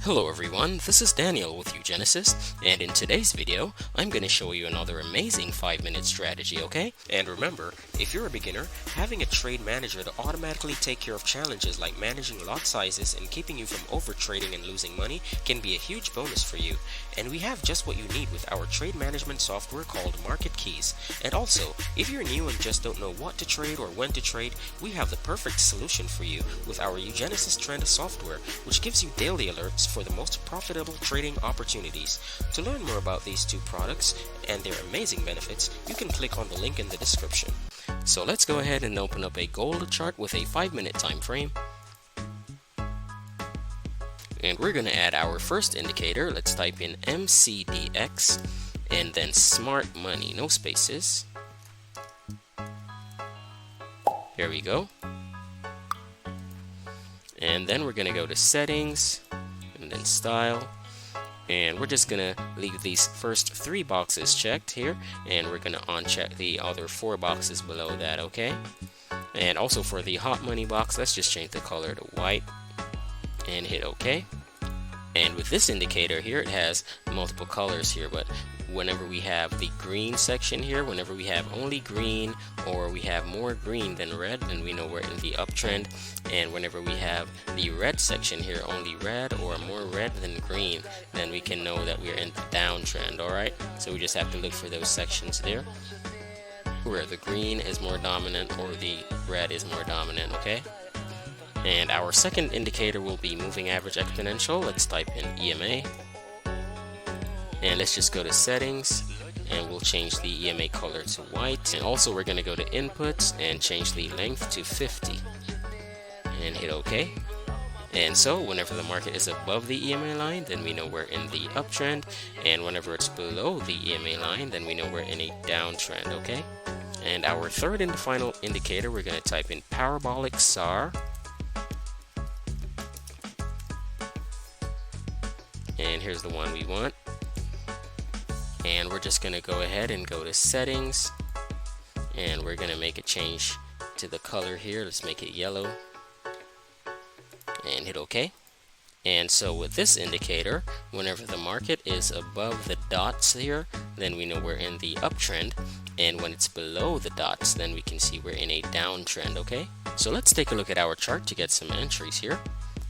Hello everyone, this is Daniel with uGenesys, and in today's video, I'm going to show you another amazing 5-minute strategy, okay? And remember, if you're a beginner, having a trade manager to automatically take care of challenges like managing lot sizes and keeping you from overtrading and losing money can be a huge bonus for you. And we have just what you need with our trade management software called Market Keys. And also, if you're new and just don't know what to trade or when to trade, we have the perfect solution for you with our uGenesys Trend software, which gives you daily alerts for the most profitable trading opportunities. To learn more about these two products and their amazing benefits, you can click on the link in the description. So let's go ahead and open up a gold chart with a 5-minute time frame. And we're going to add our first indicator. Let's type in MCDX and then smart money, no spaces. There we go. And then we're going to go to settings and then style, and we're just gonna leave these first 3 boxes checked here, and we're gonna uncheck the other 4 boxes below that, okay? And also for the hot money box, let's just change the color to white and hit OK. And with this indicator here, it has multiple colors here, but whenever we have the green section here, whenever we have only green or we have more green than red, then we know we're in the uptrend. And whenever we have the red section here, only red or more red than green, then we can know that we're in the downtrend. Alright, so we just have to look for those sections there where the green is more dominant or the red is more dominant, okay? And our second indicator will be moving average exponential. Let's type in EMA. And let's just go to settings and we'll change the EMA color to white. And also we're going to go to inputs and change the length to 50 and hit OK. And so whenever the market is above the EMA line, then we know we're in the uptrend, and whenever it's below the EMA line, then we know we're in a downtrend, okay? And our third and final indicator, we're going to type in parabolic SAR. And here's the one we want. And we're just going to go ahead and go to settings, and we're going to make a change to the color here. Let's make it yellow and hit OK. And so with this indicator, whenever the market is above the dots here, then we know we're in the uptrend, and when it's below the dots, then we can see we're in a downtrend, okay? So let's take a look at our chart to get some entries here.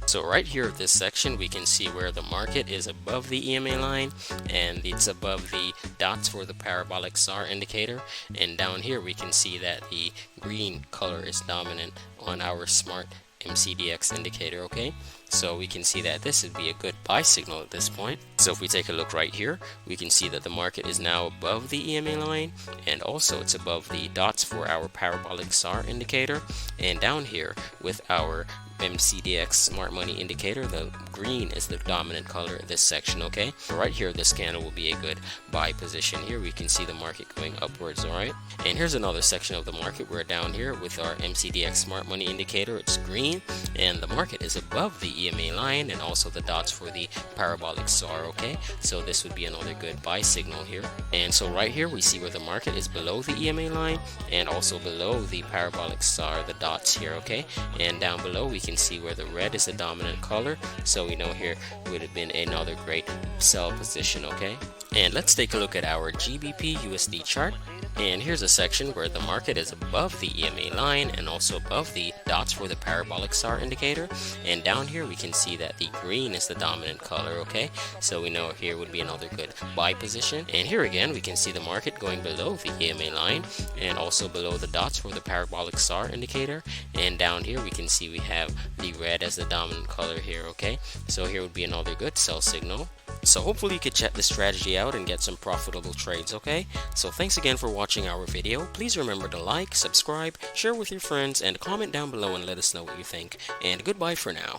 So right here at this section, we can see where the market is above the EMA line, and it's above the dots for the parabolic SAR indicator. And down here we can see that the green color is dominant on our smart MCDX indicator, okay? So we can see that this would be a good buy signal at this point. So if we take a look right here, we can see that the market is now above the EMA line, and also it's above the dots for our parabolic SAR indicator. And down here with our MCDX smart money indicator, the green is the dominant color in this section, okay? So right here, this candle will be a good buy position here. We can see the market going upwards, all right? And here's another section of the market. We're down here with our MCDX smart money indicator. It's green, and the market is above the EMA line and also the dots for the parabolic SAR, okay? So this would be another good buy signal here. And so right here, we see where the market is below the EMA line and also below the parabolic SAR, the dots here, okay? And down below, we can see where the red is the dominant color, so we know here would have been another great sell position, okay? And let's take a look at our GBP USD chart. And here's a section where the market is above the EMA line and also above the dots for the parabolic SAR indicator. And down here we can see that the green is the dominant color, okay? So we know here would be another good buy position. And here again we can see the market going below the EMA line and also below the dots for the parabolic SAR indicator. And down here we can see we have the red as the dominant color here, okay? So here would be another good sell signal. So hopefully you could check this strategy out and get some profitable trades, okay? So thanks again for watching our video. Please remember to like, subscribe, share with your friends, and comment down below and let us know what you think. And goodbye for now.